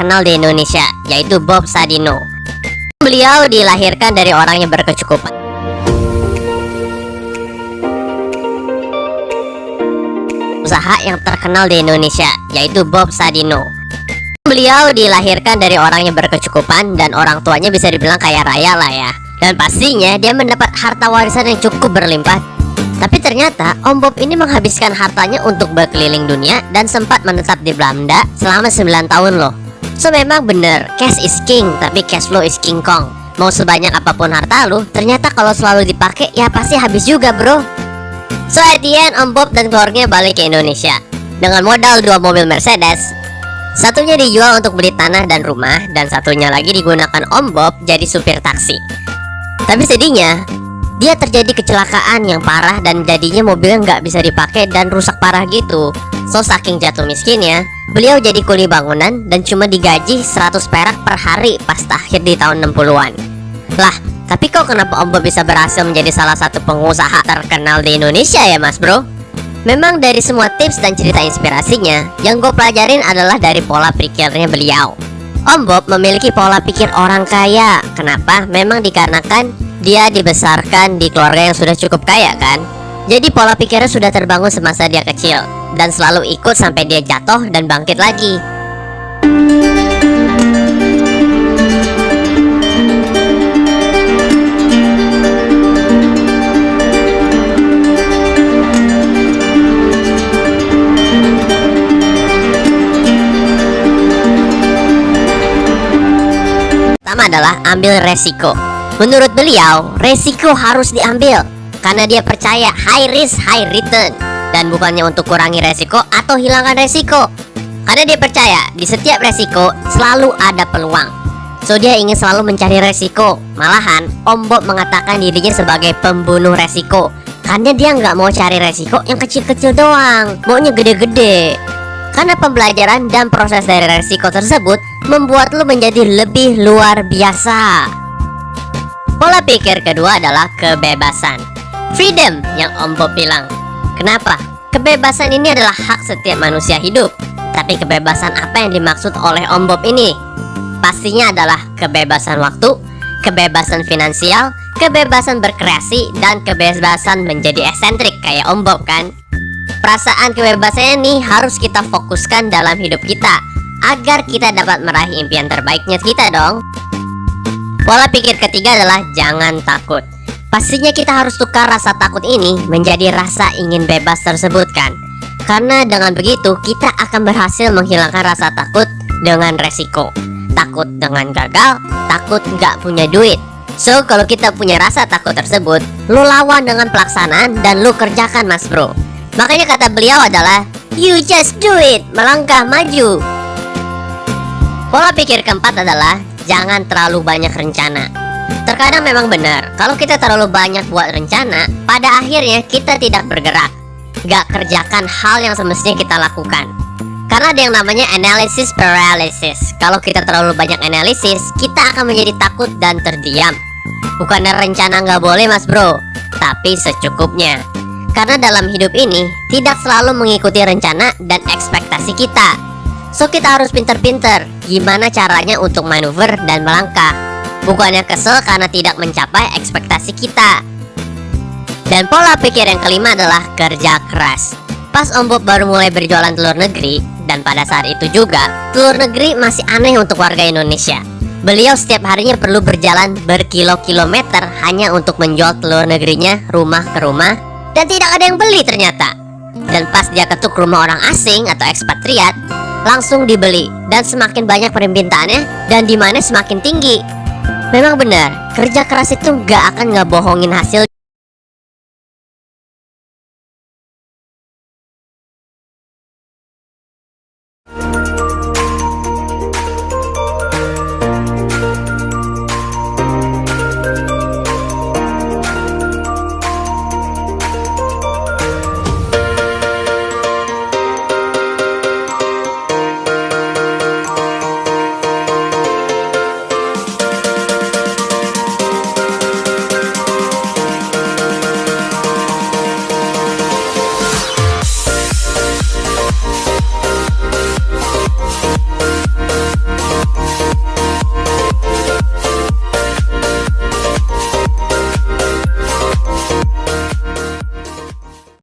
terkenal di Indonesia, yaitu Bob Sadino. Beliau dilahirkan dari orang yang berkecukupan. Usaha yang terkenal di Indonesia, yaitu Bob Sadino. Beliau dilahirkan dari orang yang berkecukupan dan orang tuanya bisa dibilang kaya raya lah ya. Dan pastinya dia mendapat harta warisan yang cukup berlimpah. Tapi ternyata Om Bob ini menghabiskan hartanya untuk berkeliling dunia dan sempat menetap di Belanda selama 9 tahun loh. So memang bener, cash is king, tapi cash flow is king kong. Mau sebanyak apapun harta lu, ternyata kalau selalu dipakai ya pasti habis juga bro. So at the end, Om Bob dan keluarganya balik ke Indonesia dengan modal 2 mobil Mercedes. Satunya dijual untuk beli tanah dan rumah, dan satunya lagi digunakan Om Bob jadi supir taksi. Tapi sedihnya, dia terjadi kecelakaan yang parah dan jadinya mobilnya nggak bisa dipakai dan rusak parah gitu. So saking jatuh miskinnya, beliau jadi kuli bangunan dan cuma digaji 100 perak per hari pas takhir di tahun 60-an. Lah, tapi kok kenapa Om Bob bisa berhasil menjadi salah satu pengusaha terkenal di Indonesia ya mas bro? Memang dari semua tips dan cerita inspirasinya, yang gue pelajarin adalah dari pola pikirnya beliau. Om Bob memiliki pola pikir orang kaya. Kenapa? Memang dikarenakan dia dibesarkan di keluarga yang sudah cukup kaya kan. Jadi pola pikirnya sudah terbangun semasa dia kecil, dan selalu ikut sampai dia jatuh dan bangkit lagi. Pertama adalah ambil resiko. Menurut beliau, resiko harus diambil karena dia percaya high risk high return, dan bukannya untuk kurangi resiko atau hilangkan resiko. Karena dia percaya di setiap resiko selalu ada peluang. So dia ingin selalu mencari resiko. Malahan Om Bob mengatakan dirinya sebagai pembunuh resiko, karena dia nggak mau cari resiko yang kecil-kecil doang, maunya gede-gede. Karena pembelajaran dan proses dari resiko tersebut membuat lo menjadi lebih luar biasa. Pola pikir kedua adalah kebebasan, freedom yang Om Bob bilang. Kenapa? Kebebasan ini adalah hak setiap manusia hidup. Tapi kebebasan apa yang dimaksud oleh Om Bob ini? Pastinya adalah kebebasan waktu, kebebasan finansial, kebebasan berkreasi, dan kebebasan menjadi eksentrik kayak Om Bob kan. Perasaan kebebasan ini harus kita fokuskan dalam hidup kita agar kita dapat meraih impian terbaiknya kita dong. Pola pikir ketiga adalah jangan takut. Pastinya kita harus tukar rasa takut ini menjadi rasa ingin bebas tersebut kan. Karena dengan begitu kita akan berhasil menghilangkan rasa takut dengan resiko. Takut dengan gagal, takut nggak punya duit. So kalau kita punya rasa takut tersebut, lu lawan dengan pelaksanaan dan lu kerjakan mas bro. Makanya kata beliau adalah you just do it, melangkah maju. Pola pikir keempat adalah jangan terlalu banyak rencana. Terkadang memang benar, kalau kita terlalu banyak buat rencana, pada akhirnya kita tidak bergerak, gak kerjakan hal yang semestinya kita lakukan. Karena ada yang namanya analysis paralysis. Kalau kita terlalu banyak analisis, kita akan menjadi takut dan terdiam. Bukannya rencana gak boleh mas bro, tapi secukupnya. Karena dalam hidup ini tidak selalu mengikuti rencana dan ekspektasi kita. So kita harus pinter-pinter gimana caranya untuk manuver dan melangkah. Bukannya kesel karena tidak mencapai ekspektasi kita. Dan pola pikir yang kelima adalah kerja keras. Pas Om Bob baru mulai berjualan telur negeri, dan pada saat itu juga telur negeri masih aneh untuk warga Indonesia. Beliau setiap harinya perlu berjalan berkilo-kilometer hanya untuk menjual telur negerinya rumah ke rumah, dan tidak ada yang beli ternyata. Dan pas dia ketuk rumah orang asing atau ekspatriat, langsung dibeli. Dan semakin banyak permintaannya dan demandnya semakin tinggi. Memang benar, kerja keras itu gak akan ngebohongin hasil.